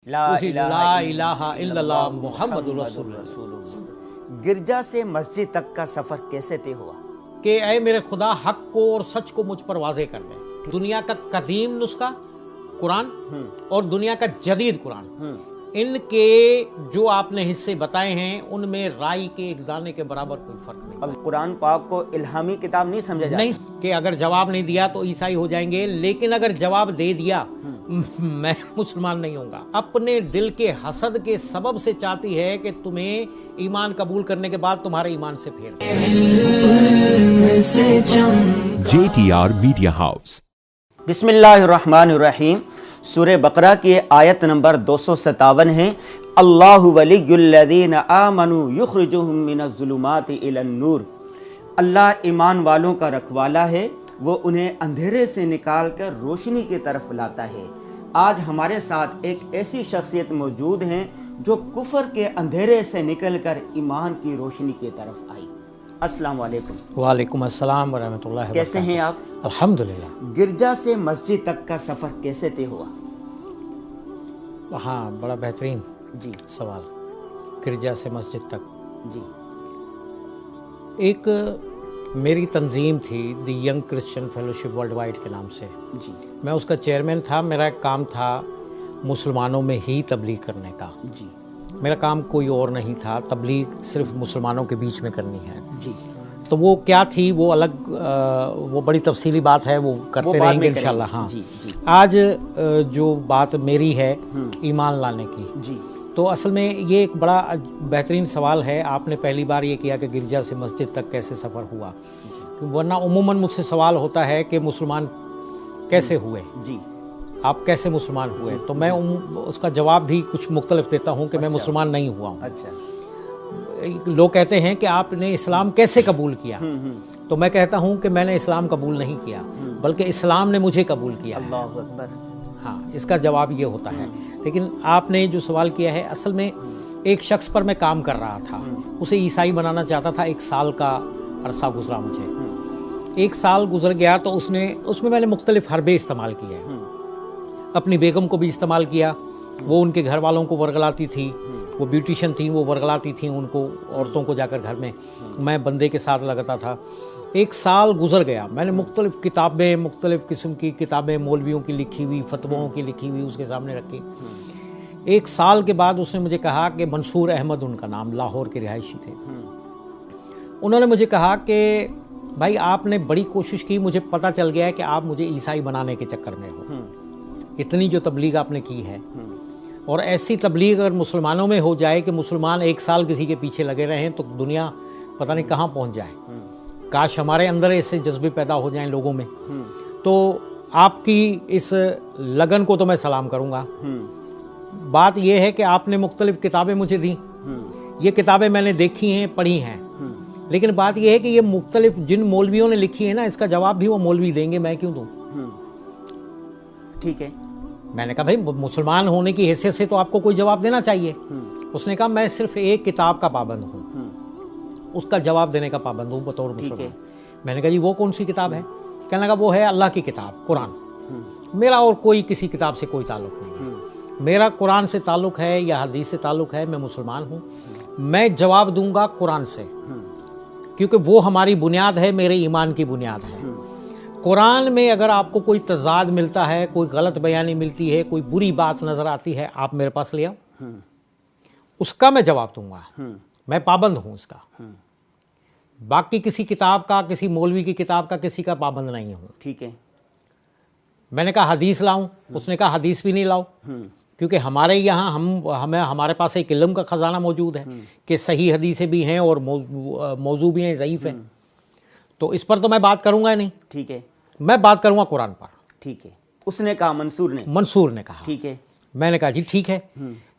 لا الہ الا اللہ محمد رسول اللہ۔ گرجا سے مسجد تک کا سفر کیسے طے ہوا؟ کہ اے میرے خدا حق کو اور سچ کو مجھ پر واضح کر دے۔ دنیا کا قدیم نسخہ قرآن اور دنیا کا جدید قرآن، ان کے جو آپ نے حصے بتائے ہیں ان میں رائی کے ایک دانے کے برابر کوئی فرق نہیں۔ اب قرآن پاک کو الہامی کتاب نہیں سمجھا جاتا؟ نہیں کہ اگر جواب نہیں دیا تو عیسائی ہو جائیں گے، لیکن اگر جواب دے دیا میں مسلمان نہیں ہوں گا۔ اپنے دل کے حسد کے سبب سے چاہتی ہے کہ تمہیں ایمان قبول کرنے کے بعد تمہارے ایمان سے پھیر دے۔ JTR media house. بسم اللہ الرحمن الرحیم۔ سورہ بقرہ کی آیت نمبر 257 ہے، اللہ ولی الذین آمنوا یخرجہم من الظلمات الی النور۔ اللہ ایمان والوں کا رکھوالا ہے، وہ انہیں اندھیرے سے نکال کر روشنی کی طرف لاتا ہے۔ آج ہمارے ساتھ ایک ایسی شخصیت موجود ہیں جو کفر کے اندھیرے سے نکل کر ایمان کی روشنی کی طرف آئی۔ السلام علیکم۔ وعلیکم السلام ورحمۃ اللہ وبرکاتہ۔ کیسے ہیں آپ؟ الحمدللہ۔ گرجا سے مسجد تک کا سفر کیسے طے ہوا؟ ہاں، بڑا بہترین جی سوال۔ گرجا سے مسجد تک، جی ایک میری تنظیم تھی the young Christian fellowship worldwide کے نام سے، جی میں اس کا چیئرمین تھا۔ میرا ایک کام تھا مسلمانوں میں ہی تبلیغ کرنے کا، جی میرا کام کوئی اور نہیں تھا، تبلیغ صرف مسلمانوں کے بیچ میں کرنی ہے۔ جی تو وہ کیا تھی وہ الگ وہ بڑی تفصیلی بات ہے، وہ کرتے رہیں گے انشاءاللہ۔ ہاں، جی جی آج جو بات میری ہے ایمان لانے کی، جی تو اصل میں یہ ایک بڑا بہترین سوال ہے۔ آپ نے پہلی بار یہ کیا کہ گرجا سے مسجد تک کیسے سفر ہوا، ورنہ عموماً مجھ سے سوال ہوتا ہے کہ مسلمان کیسے ہوئے، جی آپ کیسے مسلمان ہوئے، تو میں اس کا جواب بھی کچھ مختلف دیتا ہوں کہ میں مسلمان نہیں ہوا ہوں۔ اچھا، لوگ کہتے ہیں کہ آپ نے اسلام کیسے قبول کیا، تو میں کہتا ہوں کہ میں نے اسلام قبول نہیں کیا بلکہ اسلام نے مجھے قبول کیا۔ اللہ اکبر۔ ہاں، اس کا جواب یہ ہوتا ہے۔ لیکن آپ نے جو سوال کیا ہے، اصل میں ایک شخص پر میں کام کر رہا تھا، اسے عیسائی بنانا چاہتا تھا۔ 1 سال کا عرصہ گزرا مجھے، 1 سال گزر گیا تو اس میں میں نے مختلف حربے استعمال کیے۔ اپنی بیگم کو بھی استعمال کیا، وہ ان کے گھر والوں کو ورگلاتی تھی، وہ بیوٹیشن تھیں، وہ ورگلاتی تھیں ان کو، عورتوں کو جا کر گھر میں، میں بندے کے ساتھ لگتا تھا۔ 1 سال گزر گیا، میں نے مختلف کتابیں، مختلف قسم کی کتابیں مولویوں کی لکھی ہوئی، فتووں کی لکھی ہوئی اس کے سامنے رکھی۔ 1 سال کے بعد اس نے مجھے کہا کہ منصور احمد ان کا نام، لاہور کے رہائشی تھے، انہوں نے مجھے کہا کہ بھائی آپ نے بڑی کوشش کی، مجھے پتہ چل گیا ہے کہ آپ مجھے عیسائی بنانے کے چکر میں ہو، اتنی جو تبلیغ آپ نے کی ہے، اور ایسی تبلیغ اگر مسلمانوں میں ہو جائے کہ مسلمان 1 سال کسی کے پیچھے لگے رہیں تو دنیا پتہ نہیں کہاں پہنچ جائے۔ کاش ہمارے اندر ایسے جذبے پیدا ہو جائیں لوگوں میں۔ تو آپ کی اس لگن کو تو میں سلام کروں گا۔ بات یہ ہے کہ آپ نے مختلف کتابیں مجھے دیں، یہ کتابیں میں نے دیکھی ہیں، پڑھی ہیں، لیکن بات یہ ہے کہ یہ مختلف جن مولویوں نے لکھی ہے نا، اس کا جواب بھی وہ مولوی دیں گے، میں کیوں دوں؟ ٹھیک ہے۔ میں نے کہا بھائی مسلمان ہونے کی حیثیت سے تو آپ کو کوئی جواب دینا چاہیے۔ اس نے کہا میں صرف ایک کتاب کا پابند ہوں، اس کا جواب دینے کا پابند ہوں بطور مسلمان۔ میں نے کہا جی وہ کون سی کتاب ہے؟ کہنے لگا وہ ہے اللہ کی کتاب قرآن۔ میرا اور کوئی کسی کتاب سے کوئی تعلق نہیں ہے، میرا قرآن سے تعلق ہے یا حدیث سے تعلق ہے، میں مسلمان ہوں، میں جواب دوں گا قرآن سے، کیونکہ وہ ہماری بنیاد ہے، میرے ایمان کی بنیاد ہے۔ قرآن میں اگر آپ کو کوئی تضاد ملتا ہے، کوئی غلط بیانی ملتی ہے، کوئی بری بات نظر آتی ہے، آپ میرے پاس لے آؤ، اس کا میں جواب دوں گا، میں پابند ہوں اس کا۔ باقی کسی کتاب کا، کسی مولوی کی کتاب کا، کسی کا پابند نہیں ہوں۔ ٹھیک ہے۔ میں نے کہا حدیث لاؤں، اس نے کہا حدیث بھی نہیں لاؤ، کیونکہ ہمارے یہاں ہمارے پاس ایک علم کا خزانہ موجود ہے کہ صحیح حدیثیں بھی ہیں اور موضوع بھی ہیں، ضعیف ہیں، تو اس پر تو میں بات کروں گا نہیں۔ ٹھیک ہے، میں بات کروں گا قرآن پر۔ ٹھیک ہے۔ اس نے کہا، منصور نے کہا۔ ٹھیک ہے۔ میں نے کہا جی ٹھیک ہے،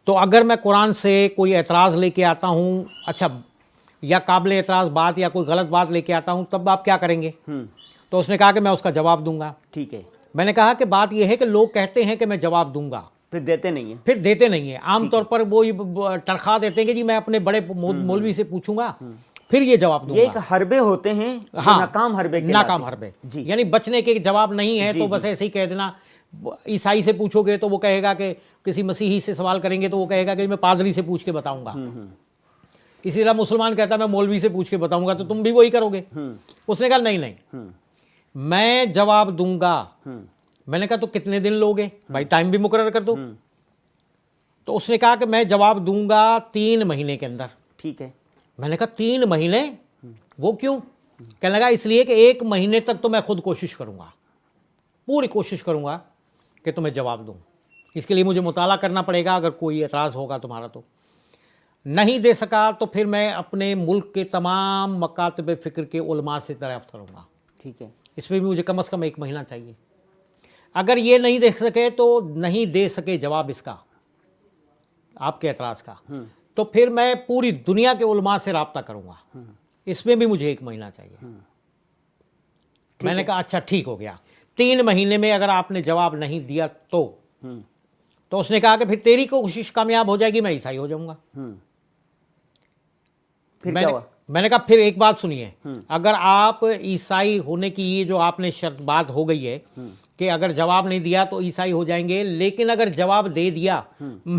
تو اگر میں قرآن سے کوئی اعتراض لے کے آتا ہوں، اچھا یا قابل اعتراض بات یا کوئی غلط بات لے کے آتا ہوں، تب آپ کیا کریں گے؟ تو اس نے کہا کہ میں اس کا جواب دوں گا۔ ٹھیک ہے۔ میں نے کہا کہ بات یہ ہے کہ لوگ کہتے ہیں کہ میں جواب دوں گا، پھر دیتے نہیں ہیں، پھر دیتے نہیں ہیں۔ عام طور پر وہ تنخواہ دیتے ہیں کہ جی میں اپنے بڑے مولوی سے پوچھوں گا پھر یہ جواب دوں گا۔ یہ ایک حربے ہوتے ہیں، ہاں، ناکام حربے، ناکام حربے، یعنی بچنے کے جواب نہیں ہے تو بس ایسے ہی کہہ دینا عیسائی سے پوچھو گے تو وہ کہے گا کہ کسی مسیحی سے سوال کریں گے تو وہ کہے گا کہ میں پادری سے پوچھ کے بتاؤں گا. اسی طرح مسلمان کہتا ہے میں مولوی سے پوچھ کے بتاؤں گا, تو تم بھی وہی کرو گے. اس نے کہا نہیں میں جواب دوں گا. میں نے کہا تو کتنے دن لوگے بھائی, ٹائم بھی مقرر کر دو. تو اس نے کہا کہ میں جواب دوں گا 3 مہینے کے اندر. ٹھیک ہے. میں نے کہا 3 مہینے, وہ کیوں؟ کہنے لگا اس لیے کہ 1 مہینے تک تو میں خود کوشش کروں گا, پوری کوشش کروں گا کہ تمہیں جواب دوں. اس کے لیے مجھے مطالعہ کرنا پڑے گا, اگر کوئی اعتراض ہوگا تمہارا تو. نہیں دے سکا تو پھر میں اپنے ملک کے تمام مکاتب فکر کے علماء سے دریافت کروں گا. ٹھیک ہے. اس میں بھی مجھے کم از کم 1 مہینہ چاہیے. اگر یہ نہیں دیکھ سکے تو نہیں دے سکے جواب اس کا, آپ کے اعتراض کا, تو پھر میں پوری دنیا کے علماء سے رابطہ کروں گا. اس میں بھی مجھے 1 مہینہ چاہیے. میں نے کہا اچھا ٹھیک ہو گیا. 3 مہینے میں اگر آپ نے جواب نہیں دیا تو اس نے کہا کہ پھر تیری کوشش کامیاب ہو جائے گی, میں عیسائی ہو جاؤں گا. میں نے کہا پھر ایک بات سنیے, اگر آپ عیسائی ہونے کی یہ جو آپ نے شرط بات ہو گئی ہے کہ اگر جواب نہیں دیا تو عیسائی ہو جائیں گے, لیکن اگر جواب دے دیا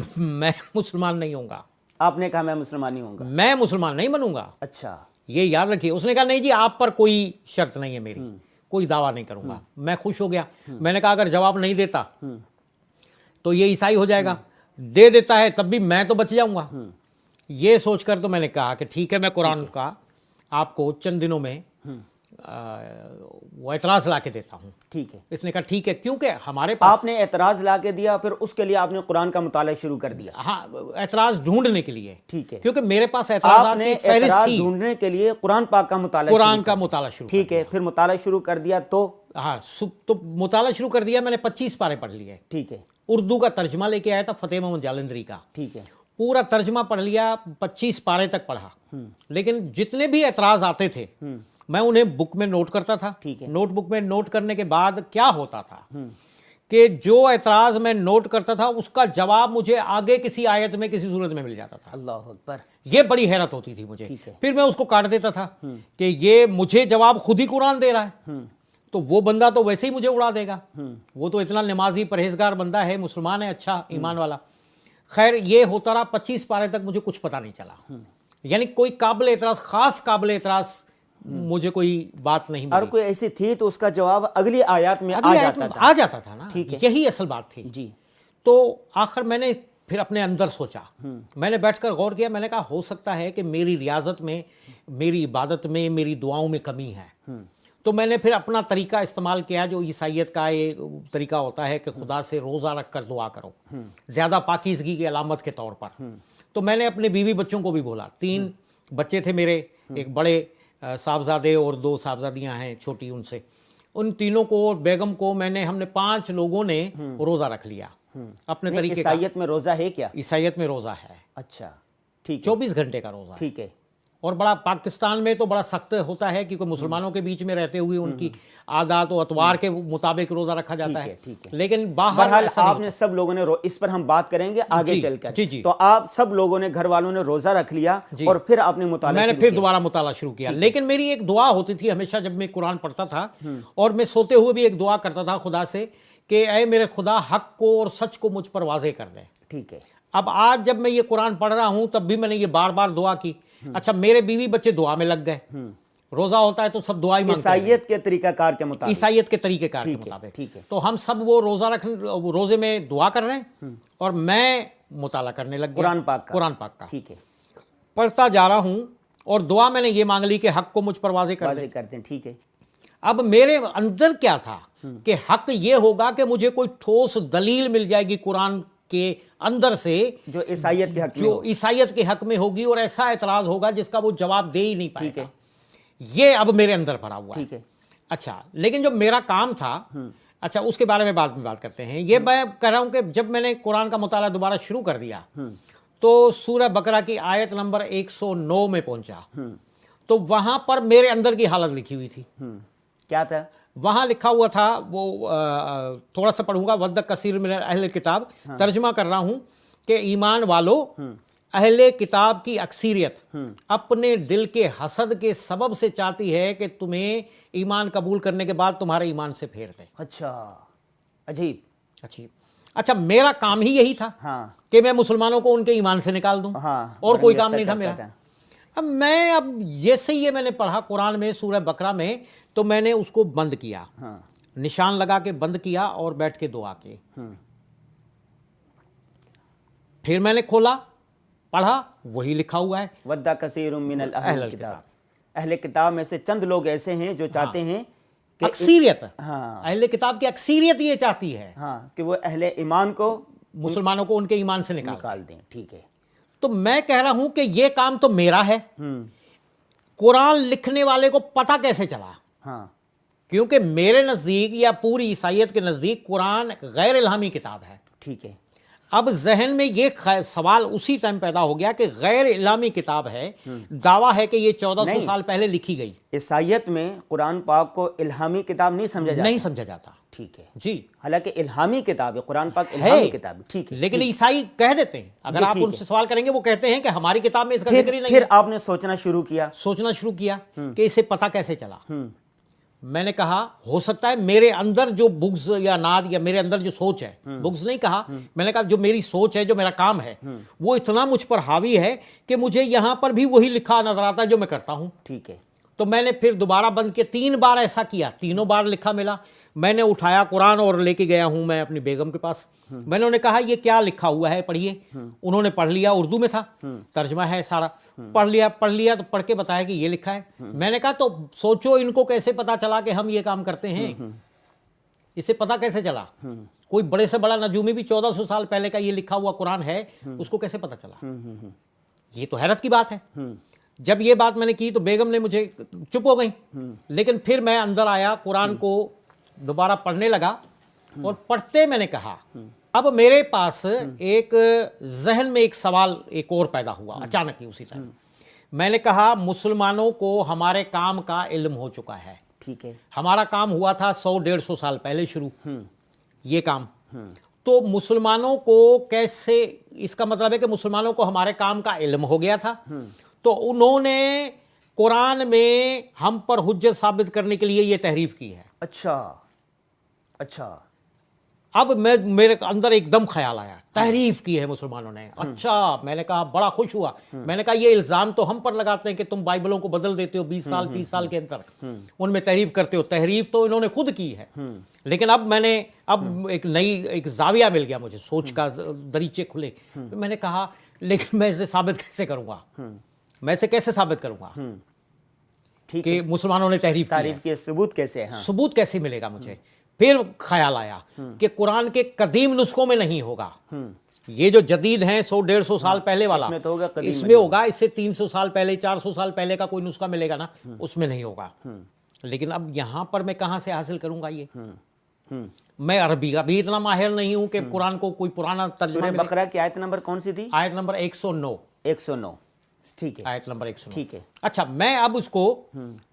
میں مسلمان نہیں ہوں گا. آپ نے کہا میں مسلمان نہیں ہوں گا, میں مسلمان نہیں بنوں گا. اچھا, یہ یاد رکھیے. اس نے کہا نہیں جی آپ پر کوئی شرط نہیں ہے میری, کوئی دعویٰ نہیں کروں گا. میں خوش ہو گیا. میں نے کہا اگر جواب نہیں دیتا تو یہ عیسائی ہو جائے گا, دے دیتا ہے تب بھی میں تو بچ جاؤں گا. یہ سوچ کر تو میں نے کہا کہ ٹھیک ہے, میں قرآن کا آپ کو چند دنوں میں وہ اعتراض لا کے دیتا ہوں. ٹھیک ہے. اس نے کہا ٹھیک ہے, کیونکہ ہمارے پاس آپ نے اعتراض لا کے دیا, پھر اس کے لیے آپ نے قرآن کا مطالعہ شروع کر دیا. ہاں, اعتراض ڈھونڈنے کے لیے. ٹھیک ہے. کیونکہ میرے پاس آپ اعتراضات نے کی فہرست اعتراض تھی. ڈھونڈنے کے لیے قرآن پاک کا مطالعہ قرآن کا مطالعہ شروع. ٹھیک ہے. پھر مطالعہ شروع کر دیا تو ہاں, تو مطالعہ شروع کر دیا. میں نے 25 پارے پڑھ لیے. ٹھیک ہے. اردو کا ترجمہ لے کے آیا تھا فتح محمد جالندری کا. ٹھیک ہے. پورا ترجمہ پڑھ لیا, 25 پارے تک پڑھا. لیکن جتنے بھی اعتراض آتے تھے میں انہیں بک میں نوٹ کرتا تھا. نوٹ بک میں نوٹ کرنے کے بعد کیا ہوتا تھا کہ جو اعتراض میں نوٹ کرتا تھا اس کا جواب مجھے آگے کسی آیت میں کسی صورت میں مل جاتا تھا. اللہ اکبر. یہ بڑی حیرت ہوتی تھی مجھے. پھر میں اس کو کاٹ دیتا تھا کہ یہ مجھے جواب خود ہی قرآن دے رہا ہے, تو وہ بندہ تو ویسے ہی مجھے اڑا دے گا. وہ تو اتنا نمازی پرہیزگار بندہ ہے, مسلمان ہے, اچھا ایمان والا. خیر یہ ہوتا رہا. 25 پارے تک مجھے کچھ پتہ نہیں چلا. یعنی کوئی قابل اعتراض, خاص قابل اعتراض مجھے کوئی بات نہیں ملی. اور کوئی ایسی تھی تو اس کا جواب اگلی آیات میں آ جاتا تھا نا. یہی اصل بات تھی. جی. تو آخر میں نے پھر اپنے اندر سوچا, میں نے بیٹھ کر غور کیا. میں نے کہا ہو سکتا ہے کہ میری ریاضت میں, میری عبادت میں, میری دعاؤں میں کمی ہے. تو میں نے پھر اپنا طریقہ استعمال کیا جو عیسائیت کا ایک طریقہ ہوتا ہے کہ خدا سے روزہ رکھ کر دعا کرو, زیادہ پاکیزگی کی علامت کے طور پر. تو میں نے اپنے بیوی بچوں کو بھی بولا. 3 بچے تھے میرے, ایک بڑے صاحبزادے اور 2 صاحبزادیاں ہیں چھوٹی, ان سے ان تینوں کو, بیگم کو, ہم نے 5 لوگوں نے روزہ رکھ لیا اپنے طریقے کا. عیسائیت میں روزہ ہے کیا؟ عیسائیت میں روزہ ہے. اچھا ٹھیک. 24 گھنٹے کا روزہ. ٹھیک ہے. اور بڑا پاکستان میں تو بڑا سخت ہوتا ہے کیونکہ مسلمانوں کے بیچ میں رہتے ہوئے ان کی عادات و اطوار کے مطابق روزہ رکھا جاتا ہے. لیکن باہر آپ نے سب لوگوں نے, اس پر ہم بات کریں گے آگے چل کر. تو آپ سب لوگوں نے, گھر والوں نے روزہ رکھ لیا اور پھر آپ نے مطالعہ, میں نے پھر دوبارہ مطالعہ شروع کیا. لیکن میری ایک دعا ہوتی تھی ہمیشہ جب میں قرآن پڑھتا تھا, اور میں سوتے ہوئے بھی ایک دعا کرتا تھا خدا سے کہ اے میرے خدا حق کو اور سچ کو مجھ پر واضح کر دے. ٹھیک ہے. اب آج جب میں یہ قرآن پڑھ رہا ہوں تب بھی میں نے یہ بار بار دعا کی. اچھا میرے بیوی بچے دعا میں لگ گئے. روزہ ہوتا ہے تو سب دعا ہی مانگتے ہیں. عیسائیت کے طریقہ کار کے مطابق. عیسائیت کے طریقہ کار کے مطابق. تو ہم سب وہ روزے میں دعا کر رہے ہیں اور میں مطالعہ کرنے لگ گیا قرآن پاک کا. ٹھیک ہے. پڑھتا جا رہا ہوں اور دعا میں نے یہ مانگ لی کہ حق کو مجھ پر واضح کر دیں. ٹھیک ہے. اب میرے اندر کیا تھا کہ حق یہ ہوگا کہ مجھے کوئی ٹھوس دلیل مل جائے گی قرآن کے اندر سے جو عیسائیت کے حق میں ہوگی, اور ایسا اعتراض ہوگا جس کا وہ جواب دے ہی نہیں پائے گا. یہ اب میرے اندر بھرا ہوا ہے. اچھا لیکن جو میرا کام تھا, اچھا اس کے بارے میں بعد میں بات کرتے ہیں. یہ میں کہہ رہا ہوں کہ جب میں نے قرآن کا مطالعہ دوبارہ شروع کر دیا تو سورہ بقرہ کی آیت نمبر 109 میں پہنچا, تو وہاں پر میرے اندر کی حالت لکھی ہوئی تھی. کیا تھا وہاں لکھا ہوا تھا؟ وہ تھوڑا سا پڑھوں گا. ود کثیر من اہل کتاب, ترجمہ کر رہا ہوں کہ ایمان والو, اہل کتاب کی اکثریت اپنے دل کے حسد کے سبب سے چاہتی ہے کہ تمہیں ایمان قبول کرنے کے بعد تمہارے ایمان سے پھیر دے. اچھا عجیب. اچھا میرا کام ہی یہی تھا کہ میں مسلمانوں کو ان کے ایمان سے نکال دوں، اور کوئی کام نہیں تھا میرا۔ اب جیسے یہ میں نے پڑھا قرآن میں سورہ بقرہ میں، تو میں نے اس کو بند کیا، نشان لگا کے بند کیا اور بیٹھ کے دعا کی۔ پھر میں نے کھولا، پڑھا، وہی لکھا ہوا ہے وَدَّ كَثِيرٌ مِّنَ الْأَهْلِ الْكِتَابِ، اہل کتاب میں سے چند لوگ ایسے ہیں جو چاہتے ہیں کہ اکثریت، اہل کتاب کی اکثریت یہ چاہتی ہے کہ وہ اہل ایمان کو مسلمانوں کو ان کے ایمان سے نکال دیں۔ ٹھیک ہے، تو میں کہہ رہا ہوں کہ یہ کام تو میرا ہے، قرآن لکھنے والے کو پتہ کیسے چلا؟ کیونکہ میرے نزدیک یا پوری عیسائیت کے نزدیک قرآن غیر الہامی کتاب ہے۔ ٹھیک ہے، اب ذہن میں یہ سوال اسی ٹائم پیدا ہو گیا کہ غیر الہامی کتاب ہے، دعویٰ ہے کہ یہ 1400 سال پہلے لکھی گئی۔ عیسائیت میں قرآن پاک کو الہامی کتاب نہیں سمجھا جاتا۔ ٹھیک ہے جی، حالانکہ الہامی کتاب ہے، قرآن پاک الہامی کتاب ہے۔ ٹھیک ہے، لیکن عیسائی کہہ دیتے ہیں، اگر آپ ان سے سوال کریں گے وہ کہتے ہیں کہ ہماری کتاب میں اس کا ذکر ہی نہیں ہے۔ پھر آپ نے سوچنا شروع کیا کہ اسے پتہ کیسے چلا۔ میں نے کہا ہو سکتا ہے میرے اندر جو بغض یا ناد یا میرے اندر جو سوچ ہے، بغض نہیں کہا، میں نے کہا جو میری سوچ ہے، جو میرا کام ہے، وہ اتنا مجھ پر حاوی ہے کہ مجھے یہاں پر بھی وہی لکھا نظر آتا ہے جو میں کرتا ہوں۔ ٹھیک ہے، تو میں نے پھر دوبارہ بند کے 3 بار ایسا کیا، تینوں بار لکھا ملا۔ میں نے اٹھایا قرآن اور لے کے گیا ہوں میں اپنی بیگم کے پاس، میں نے انہیں کہا یہ کیا لکھا ہوا ہے پڑھیے۔ انہوں نے پڑھ لیا، اردو میں تھا، ترجمہ ہے سارا، پڑھ لیا تو پڑھ کے بتایا کہ یہ لکھا ہے۔ میں نے کہا تو سوچو ان کو کیسے پتا چلا کہ ہم یہ کام کرتے ہیں، اسے پتا کیسے چلا؟ کوئی بڑے سے بڑا نجومی بھی 1400 سال پہلے کا یہ لکھا ہوا قرآن ہے، اس کو کیسے پتا چلا؟ یہ تو حیرت کی بات ہے۔ جب یہ بات میں نے کی تو بیگم نے مجھے چپ ہو گئی، لیکن پھر میں اندر آیا، قرآن کو دوبارہ پڑھنے لگا، اور پڑھتے میں نے کہا اب میرے پاس ایک ذہن میں ایک سوال ایک اور پیدا ہوا اچانک ہی اسی ٹائم۔ میں نے کہا مسلمانوں کو ہمارے کام کا علم ہو چکا ہے، ٹھیک ہے، ہمارا کام ہوا تھا 100-150 سال پہلے شروع، یہ کام، تو مسلمانوں کو کیسے، اس کا مطلب ہے کہ مسلمانوں کو ہمارے کام کا علم ہو گیا تھا، تو انہوں نے قرآن میں ہم پر حجت ثابت کرنے کے لیے یہ تحریف کی ہے۔ اچھا اب میرے اندر ایک دم خیال آیا، تحریف کی ہے مسلمانوں نے۔ اچھا، میں نے کہا بڑا خوش ہوا، میں نے کہا یہ الزام تو ہم پر لگاتے ہیں کہ تم بائبلوں کو بدل دیتے ہو 20 سال 30 سال کے اندر، ان میں تحریف کرتے ہو، تحریف تو انہوں نے خود کی ہے۔ لیکن اب میں نے ایک نئی ایک زاویہ مل گیا مجھے، سوچ کا دریچے کھلے۔ میں نے کہا لیکن میں اسے ثابت کیسے کروں گا، میں اسے کیسے ثابت کروں گا کہ مسلمانوں نے تحریف کی ہے؟ ثبوت کیسے ملے گا مجھے؟ پھر خیال آیا کہ قرآن کے قدیم نسخوں میں نہیں ہوگا، یہ جو جدید ہیں 100-150 سال پہلے والا اس میں ہوگا، اس سے 300 سال پہلے 400 سال پہلے کا کوئی نسخہ ملے گا نا، اس میں نہیں ہوگا۔ لیکن اب یہاں پر میں کہاں سے حاصل کروں گا یہ؟ میں عربی کا بھی اتنا ماہر نہیں ہوں کہ قرآن کو کوئی پرانا ترجمہ سورہ بقرہ کی آیت نمبر کون سی تھی؟ آیت نمبر 109۔ ٹھیک ہے، آیت نمبر 109۔ ٹھیک ہے، اچھا میں اب اس کو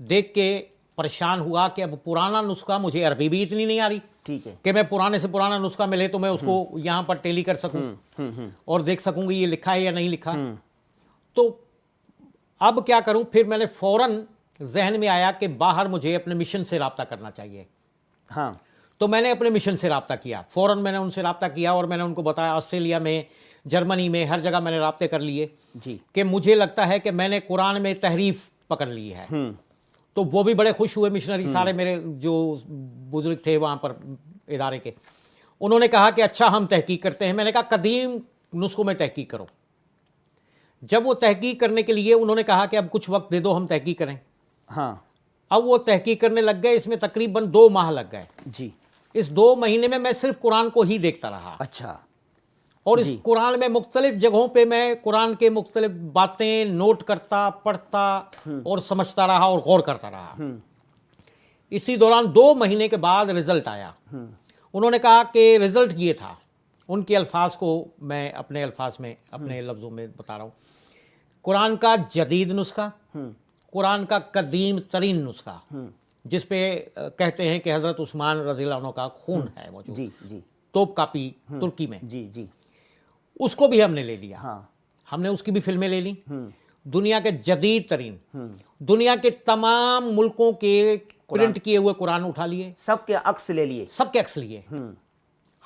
دیکھ کے پریشان ہوا کہ اب پرانا نسخہ، مجھے عربی بھی اتنی نہیں آ رہی، ٹھیک ہے، کہ میں پرانے سے پرانا نسخہ ملے تو میں اس کو یہاں پر ٹیلی کر سکوں اور دیکھ سکوں گی یہ لکھا ہے یا نہیں لکھا۔ تو اب کیا کروں؟ پھر میں نے فوراً ذہن میں آیا کہ باہر مجھے اپنے مشن سے رابطہ کرنا چاہیے۔ تو میں نے اپنے مشن سے رابطہ کیا، فوراً میں نے ان سے رابطہ کیا اور میں نے ان کو بتایا، آسٹریلیا میں، جرمنی میں، ہر جگہ میں نے رابطے کر لیے کہ مجھے لگتا ہے کہ میں نے قرآن میں تحریف پکڑ لی ہے۔ تو وہ بھی بڑے خوش ہوئے، مشنری سارے میرے جو بزرگ تھے وہاں پر ادارے کے، انہوں نے کہا کہ اچھا ہم تحقیق کرتے ہیں۔ میں نے کہا قدیم نسخوں میں تحقیق کرو۔ جب وہ تحقیق کرنے کے لیے انہوں نے کہا کہ اب کچھ وقت دے دو ہم تحقیق کریں، اب وہ تحقیق کرنے لگ گئے، اس میں تقریباً 2 ماہ لگ گئے۔ اس 2 مہینے میں میں قرآن کو ہی دیکھتا رہا۔ اچھا، اور اس قرآن میں مختلف جگہوں پہ میں قرآن کے مختلف باتیں نوٹ کرتا، پڑھتا اور سمجھتا رہا اور غور کرتا رہا۔ اسی دوران 2 مہینے کے بعد رزلٹ آیا۔ انہوں نے کہا کہ رزلٹ یہ تھا، ان کے الفاظ کو میں اپنے الفاظ میں، اپنے لفظوں میں بتا رہا ہوں، قرآن کا جدید نسخہ، قرآن کا قدیم ترین نسخہ، جس پہ کہتے ہیں کہ حضرت عثمان رضی اللہ عنہ کا خون ہے موجود، توپ کاپی ترکی میں، اس کو بھی ہم نے لے لیا۔ ہم نے اس کی بھی فلمیں لے لی، دنیا کے جدید ترین، دنیا کے تمام ملکوں کے پرنٹ کیے ہوئے قرآن اٹھا لیے، سب کے عکس لے لیے، سب کے عکس لیے،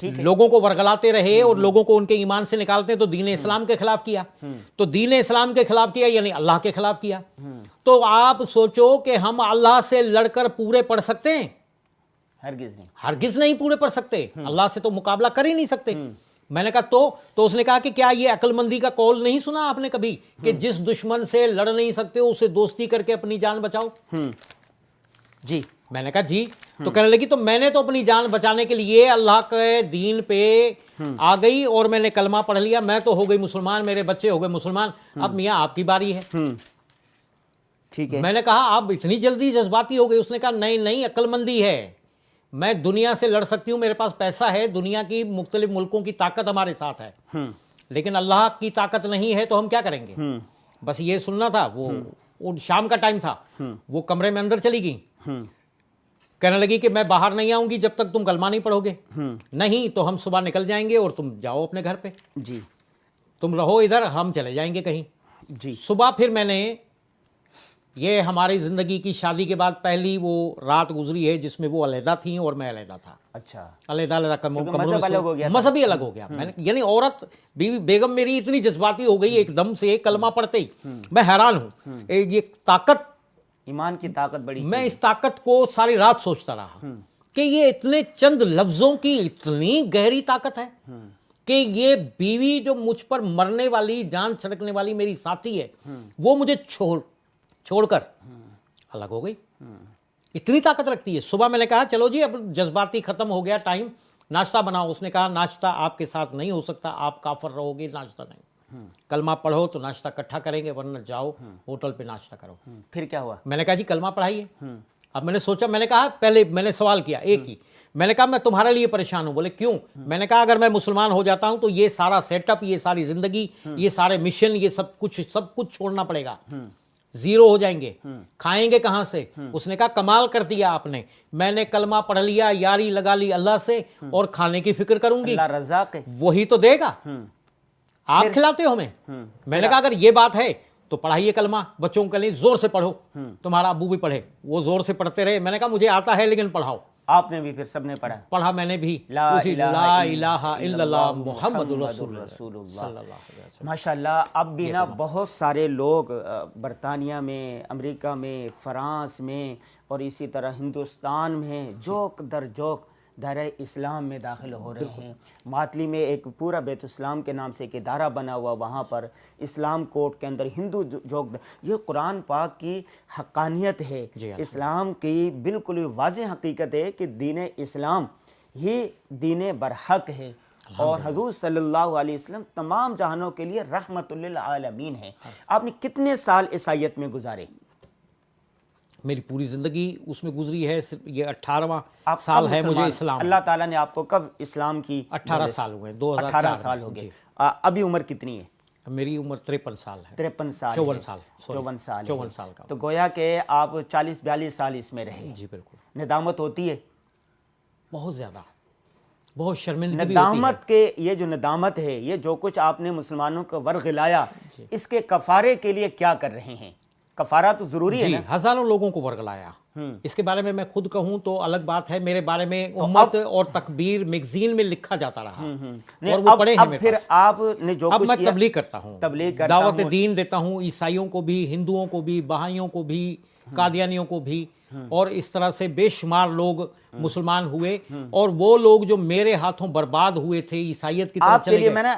لوگوں کو ورگلاتے رہے اور لوگوں کو ان کے ایمان سے نکالتے تو دین اسلام کے خلاف کیا، تو دین اسلام کے خلاف کیا یعنی اللہ کے خلاف کیا. تو آپ سوچو کہ ہم اللہ سے لڑ کر پورے پڑھ سکتے ہیں؟ ہرگز نہیں پورے پڑھ سکتے. اللہ سے تو مقابلہ کر ہی نہیں سکتے. میں نے کہا تو اس نے کہا کہ کیا یہ عقل مندی کا قول نہیں سنا آپ نے کبھی کہ جس دشمن سے لڑ نہیں سکتے اسے دوستی کر کے اپنی جان بچاؤ؟ جی. میں نے کہا جی. تو کہنے لگی تو میں نے تو اپنی جان بچانے کے لیے اللہ کے دین پہ آ گئی اور میں نے کلمہ پڑھ لیا، میں تو ہو گئی مسلمان، میرے بچے ہو گئے مسلمان، اب میاں آپ کی باری ہے. ٹھیک ہے. میں نے کہا آپ اتنی جلدی جذباتی ہو گئی؟ اس نے کہا نہیں عقل مندی ہے، میں دنیا سے لڑ سکتی ہوں، میرے پاس پیسہ ہے، دنیا کی مختلف ملکوں کی طاقت ہمارے ساتھ ہے، لیکن اللہ کی طاقت نہیں ہے تو ہم کیا کریں گے؟ بس یہ سننا تھا. وہ شام کا ٹائم تھا، وہ کمرے میں اندر چلی گئی، کہنے لگی کہ میں باہر نہیں آؤں گی جب تک تم کلمہ نہیں پڑھو گے. نہیں تو ہم صبح نکل جائیں گے اور تم جاؤ اپنے گھر پہ، جی تم رہو ادھر، ہم چلے جائیں گے کہیں. جی. صبح پھر میں نے، یہ ہماری زندگی کی شادی کے بعد پہلی وہ رات گزری ہے جس میں وہ علیحدہ تھیں اور میں علیحدہ تا. اچھا. علیحدہ کمروں میں مذہبی الگ ہو گیا. میں نے یعنی عورت بیوی بیگم میری اتنی جذباتی ہو گئی ایک دم سے کلمہ پڑھتے ہی. میں حیران ہوں یہ طاقت، ایمان کی طاقت بڑی. میں اس طاقت کو ساری رات سوچتا رہا کہ یہ اتنے چند لفظوں کی اتنی گہری طاقت ہے کہ یہ بیوی جو مجھ پر مرنے والی، جان چھڑکنے والی میری ساتھی ہے، وہ مجھے چھوڑ کر الگ ہو گئی. اتنی طاقت رکھتی ہے. صبح میں نے کہا چلو جی اب جذباتی ختم ہو گیا ٹائم، ناشتہ بناؤ. اس نے کہا ناشتہ آپ کے ساتھ نہیں ہو سکتا، آپ کافر رہو گے، ناشتہ نہیں. کلمہ پڑھو تو ناشتہ اکٹھا کریں گے ورنہ جاؤ ہوٹل پہ ناشتہ کرو. پھر کیا ہوا؟ میں نے کہا جی کلمہ پڑھائیے. اب میں نے سوچا، میں نے کہا پہلے میں نے سوال کیا ایک ہی، میں نے کہا میں تمہارے لیے پریشان ہوں. بولے کیوں؟ میں نے کہا اگر میں مسلمان ہو جاتا ہوں تو یہ سارا سیٹ اپ، یہ ساری زندگی، یہ سارے مشن، یہ سب کچھ چھوڑنا پڑے گا، زیرو ہو جائیں گے، کھائیں گے کہاں سے؟ اس نے کہا کمال کر دیا آپ نے، میں نے کلمہ پڑھ لیا، یاری لگا لی اللہ سے اور کھانے کی فکر کروں گی. اللہ رزاق ہے، وہی تو دے گا. آپ کھلاتے ہو ہمیں. میں نے کہا اگر یہ بات ہے تو پڑھائیے کلمہ، بچوں کے لیے زور سے پڑھو، تمہارا ابو بھی پڑھے. وہ زور سے پڑھتے رہے. میں نے کہا مجھے آتا ہے لیکن پڑھاؤ. آپ نے بھی پھر سب نے پڑھا میں نے بھی لا الہ الا اللہ محمد رسول اللہ صلی اللہ علیہ وسلم. ماشاءاللہ. اب بھی نا بہت سارے لوگ برطانیہ میں، امریکہ میں، فرانس میں اور اسی طرح ہندوستان میں جوک در جوک دائرہ اسلام میں داخل ہو رہے ہیں. ماتلی میں ایک پورا بیت اسلام کے نام سے ایک ادارہ بنا ہوا، وہاں پر اسلام کوٹ کے اندر ہندو جوک. یہ قرآن پاک کی حقانیت ہے، اسلام کی بالکل واضح حقیقت ہے کہ دین اسلام ہی دین برحق ہے اور حضور صلی اللہ علیہ وسلم تمام جہانوں کے لیے رحمت للعالمین ہے. آپ نے کتنے سال عیسائیت میں گزارے؟ میری پوری زندگی اس میں گزری ہے. یہ 18واں سال ہے مجھے اسلام. اللہ تعالیٰ نے آپ کو کب اسلام کی؟ 18 سال ہوئے، 18 سال ہو گئے. ابھی عمر کتنی ہے؟ میری عمر 53 سال ہے. 53 سال. 54 سال کا. تو گویا کہ آپ 40-42 سال اس میں رہے. جی بالکل. ندامت ہوتی ہے؟ بہت زیادہ، بہت شرمندگی بھی ندامت کے. یہ جو ندامت ہے، یہ جو کچھ آپ نے مسلمانوں کو ورغلایا، اس کے کفارے کے لیے کیا کر رہے ہیں؟ کفارہ تو ضروری ہے نا. ہزاروں لوگوں کو ورگلایا. اس کے بارے میں خود کہوں تو الگ بات ہے. میرے بارے میں امت اور تکبیر میگزین میں لکھا جاتا رہا اور وہ پڑھے ہیں میرے پاس. آپ نے جو اب میں تبلیغ کرتا ہوں، دعوت دین دیتا ہوں، عیسائیوں کو بھی، ہندوؤں کو بھی، بہائیوں کو بھی، قادیانیوں کو بھی، اور اس طرح سے بے شمار لوگ مسلمان ہوئے. اور وہ لوگ جو میرے ہاتھوں برباد ہوئے تھے عیسائیت کی طرف چلے گئے. میں نے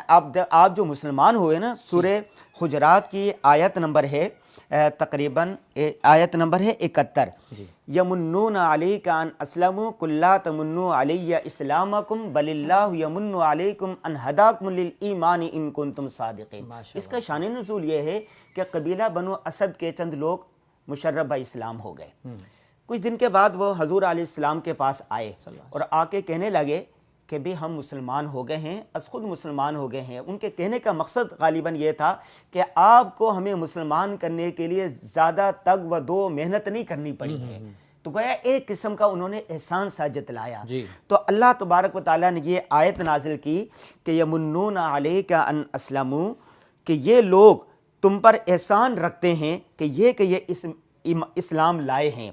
آپ جو مسلمان ہوئے نا، سورہ حجرات کی آیت نمبر ہے تقریباً آیت نمبر ہے 71. یمنون علیک ان اسلموا قل لا تمنوا علی اسلامکم بل اللہ یمن علیکم ان ہداکم للایمان ان کنتم صادقین. اس کا شان نزول یہ ہے کہ قبیلہ بنو اسد کے چند لوگ مشرب اسلام ہو گئے. کچھ دن کے بعد وہ حضور علیہ السلام کے پاس آئے اور آ کے کہنے لگے کہ بھی ہم مسلمان ہو گئے ہیں، از خود مسلمان ہو گئے ہیں. ان کے کہنے کا مقصد غالباً یہ تھا کہ آپ کو ہمیں مسلمان کرنے کے لیے زیادہ تگ و دو محنت نہیں کرنی پڑی ہے. تو گویا ایک قسم کا انہوں نے احسان سا جتلایا. تو اللہ تبارک و تعالیٰ نے یہ آیت نازل کی کہ یمنون علیک ان اسلموا، کہ یہ لوگ تم پر احسان رکھتے ہیں کہ یہ اسلام لائے ہیں.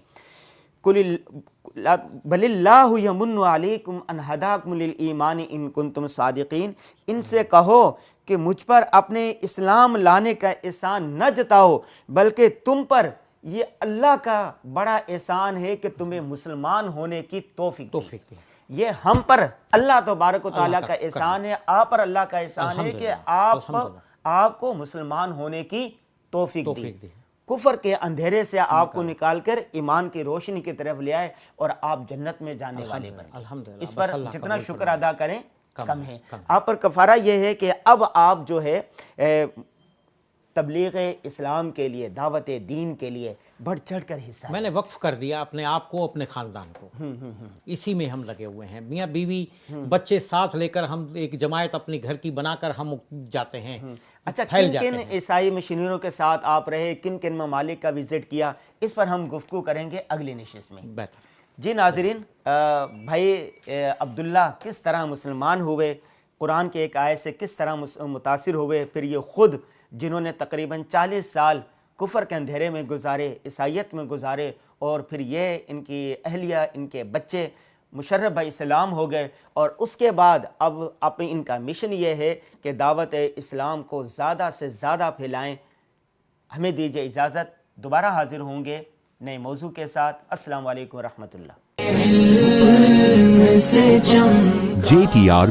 بل اللہ یمن علیکم ان ہداکم للایمان ان کنتم صادقین، ان سے کہو کہ مجھ پر اپنے اسلام لانے کا احسان نہ جتاؤ، بلکہ تم پر یہ اللہ کا بڑا احسان ہے کہ تمہیں مسلمان ہونے کی توفیق دی۔ یہ ہم پر اللہ تبارک و تعالیٰ کا احسان ہے، آپ پر اللہ کا احسان ہے کہ آپ کو مسلمان ہونے کی توفیق دی، کفر کے اندھیرے سے آپ کو نکال کر ایمان کی روشنی کی طرف لے آئے اور آپ جنت میں جانے والے بن۔ اس پر جتنا شکر ادا کریں کم ہے۔ آپ پر کفارہ یہ ہے کہ اب آپ جو ہے تبلیغ اسلام کے لیے، دعوت دین کے لیے بڑھ چڑھ کر حصہ میں نے وقف کر دیا اپنے آپ کو، اپنے خاندان کو، اسی میں ہم لگے ہوئے ہیں، میاں بیوی بچے ساتھ لے کر ہم ایک جماعت اپنے گھر کی بنا کر ہم جاتے ہیں۔ اچھا، کن کن عیسائی مشنریوں کے ساتھ آپ رہے، کن کن ممالک کا وزٹ کیا، اس پر ہم گفتگو کریں گے اگلی نشست میں۔ بہتر۔ جی ناظرین، بھائی عبداللہ کس طرح مسلمان ہوئے، قرآن کے ایک آیت سے کس طرح متاثر ہوئے، پھر یہ خود جنہوں نے تقریباً 40 سال کفر کے اندھیرے میں گزارے، عیسائیت میں گزارے، اور پھر یہ ان کی اہلیہ، ان کے بچے مشرف اسلام ہو گئے، اور اس کے بعد اب ان کا مشن یہ ہے کہ دعوت اسلام کو زیادہ سے زیادہ پھیلائیں۔ ہمیں دیجیے اجازت، دوبارہ حاضر ہوں گے نئے موضوع کے ساتھ۔ السلام علیکم ورحمۃ اللہ۔ JTR